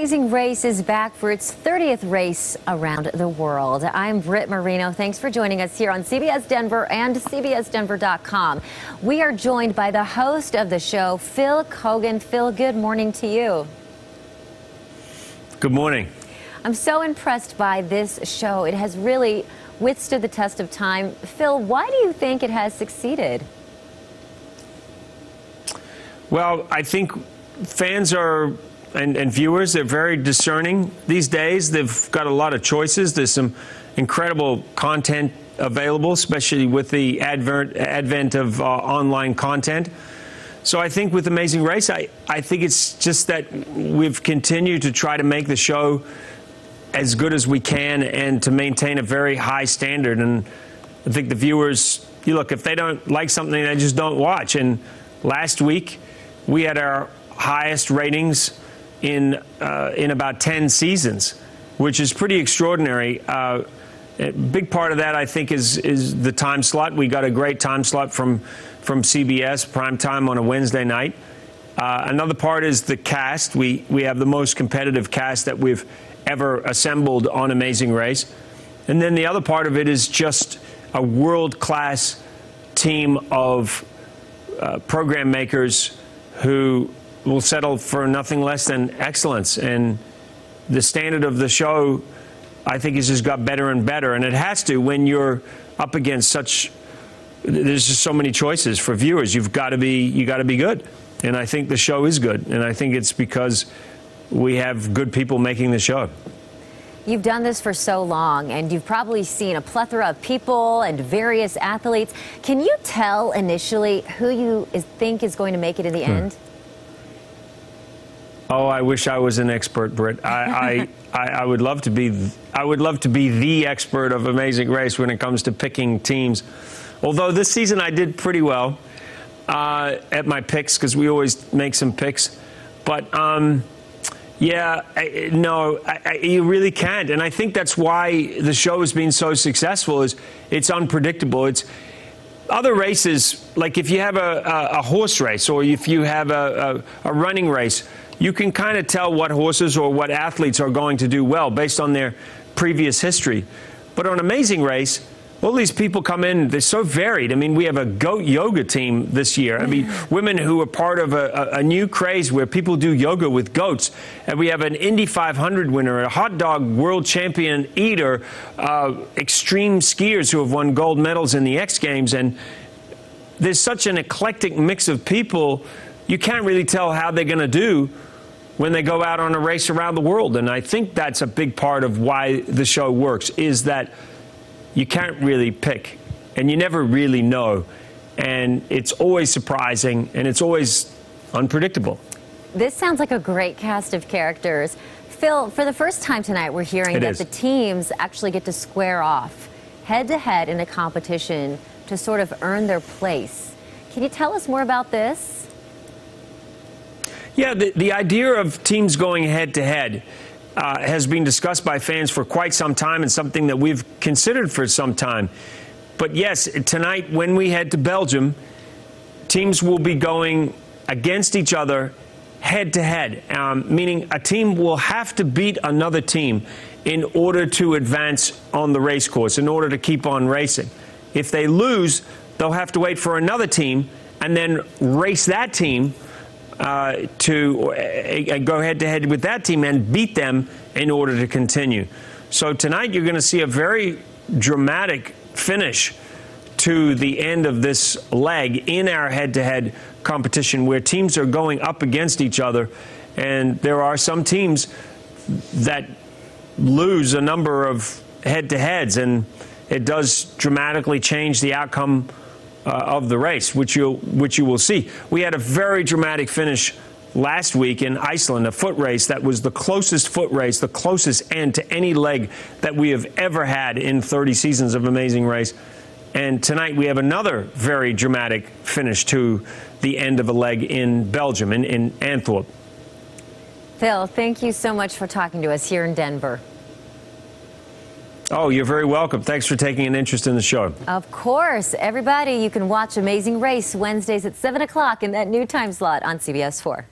Amazing Race is back for its 30th race around the world. I'm Britt Marino. Thanks for joining us here on CBS Denver and CBSDenver.com. We are joined by the host of the show, Phil Keoghan. Phil, good morning to you. Good morning. I'm so impressed by this show. It has really withstood the test of time. Phil, why do you think it has succeeded? Well, I think fans are and viewers, they're very discerning these days. They've got a lot of choices. There's some incredible content available, especially with the advent of online content. So I think with Amazing Race, I think it's just that we've continued to try to make the show as good as we can and to maintain a very high standard. And I think the viewers, you look, if they don't like something, they just don't watch. And last week, we had our highest ratings in about 10 seasons, which is pretty extraordinary. A big part of that, I think, is the time slot. We got a great time slot from CBS, prime time on a Wednesday night. Another part is the cast. We have the most competitive cast that we've ever assembled on Amazing Race. And then the other part of it is just a world-class team of program makers who will settle for nothing less than excellence. And the standard of the show, I think, has just got better and better. And it has to when you're up against there's just so many choices for viewers. You got to be good. And I think the show is good. And I think it's because we have good people making the show. You've done this for so long, and you've probably seen a plethora of people and various athletes. Can you tell initially who you think is going to make it in the end? Oh, I wish I was an expert, Britt. I would love to be. I would love to be the expert of Amazing Race when it comes to picking teams. Although this season I did pretty well at my picks because we always make some picks. But yeah, no, you really can't. And I think that's why the show has been so successful. Is it's unpredictable. It's other races, like if you have a horse race or if you have a running race, you can kind of tell what horses or what athletes are going to do well based on their previous history. But on Amazing Race, all these people come in, they're so varied. I mean, we have a goat yoga team this year. I mean, women who are part of a new craze where people do yoga with goats. And we have an Indy 500 winner, a hot dog world champion eater, extreme skiers who have won gold medals in the X Games. And there's such an eclectic mix of people, you can't really tell how they're going to do when they go out on a race around the world. And I think that's a big part of why the show works, is that you can't really pick, and you never really know. And it's always surprising, and it's always unpredictable. This sounds like a great cast of characters. Phil, for the first time tonight, we're hearing that the teams actually get to square off head-to-head in a competition to sort of earn their place. Can you tell us more about this? Yeah, the idea of teams going head-to-head has been discussed by fans for quite some time and something that we've considered for some time. But yes, tonight when we head to Belgium, teams will be going against each other head-to-head, meaning a team will have to beat another team in order to advance on the race course, in order to keep on racing. If they lose, they'll have to wait for another team and then race that team to go head-to-head with that team and beat them in order to continue. So tonight you're going to see a very dramatic finish to the end of this leg in our head-to-head competition where teams are going up against each other. And there are some teams that lose a number of head-to-heads, and it does dramatically change the outcome of the race, which you will see. We had a very dramatic finish last week in Iceland, a foot race that was the closest foot race, the closest end to any leg that we have ever had in 30 seasons of Amazing Race. And tonight we have another very dramatic finish to the end of a leg in Belgium, in Antwerp. Phil, thank you so much for talking to us here in Denver. Oh, you're very welcome. Thanks for taking an interest in the show. Of course. Everybody, you can watch Amazing Race Wednesdays at 7 o'clock in that new time slot on CBS 4.